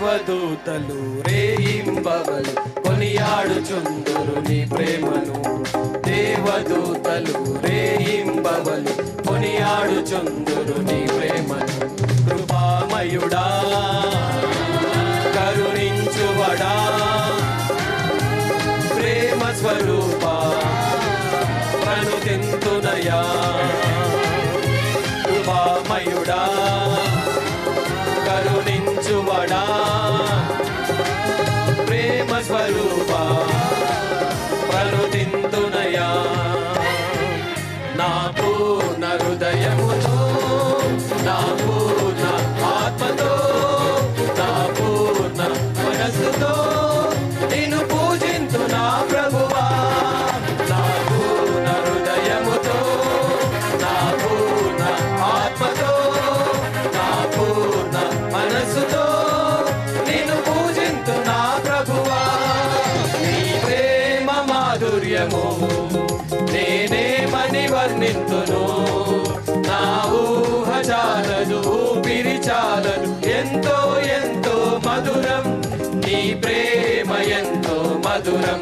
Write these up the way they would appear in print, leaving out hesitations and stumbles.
దేవదూతలు రేయింబవలు కొనియాడుచుందురు నీ ప్రేమను. దేవదూతలు రేయింబవలు కొనియాడుచుందురు నీ ప్రేమను. కృపామయుడా కరుణించువడా ప్రేమ స్వరూపా ప్రణుతింతునయా. కృపామయుడా కరుణించువడా ప్రేమ స్వరూపా ప్రణుతింతునయా. నా పూర్ణ హృదయముతో నా పూర్ణ ఆత్మతో నా పూర్ణ మనస్సుతో నిన్ను పూజింతు నా ప్రభువా. నా పూర్ణ హృదయముతో నా పూర్ణ ఆత్మతో నా పూర్ణ మనస్సుతో నిన్ను పూజింతు నా ప్రభువా. నీ ప్రేమ మాధుర్యము నేనేమని వర్ణింతును. నా ఊహ చాలదు ఊపిరి చాలదు ఎంతో ఎంతో మధురం నీ ప్రేమ ఎంతో మధురం.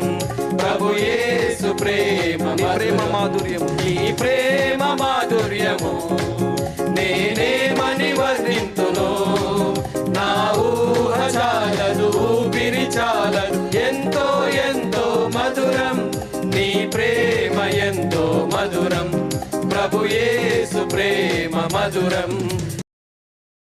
ప్రభు యేసు ప్రేమ మాధుర్యము నీ ప్రేమ మాధుర్యము నేనేమని వర్ణింతును. నా ఊహ చాలదు ఊపిరి చాలదు ఎంతో ఎంతో మధురం నీ ప్రేమ ఎంతో మధురం. ప్రభు యేసు ప్రేమ మధురం.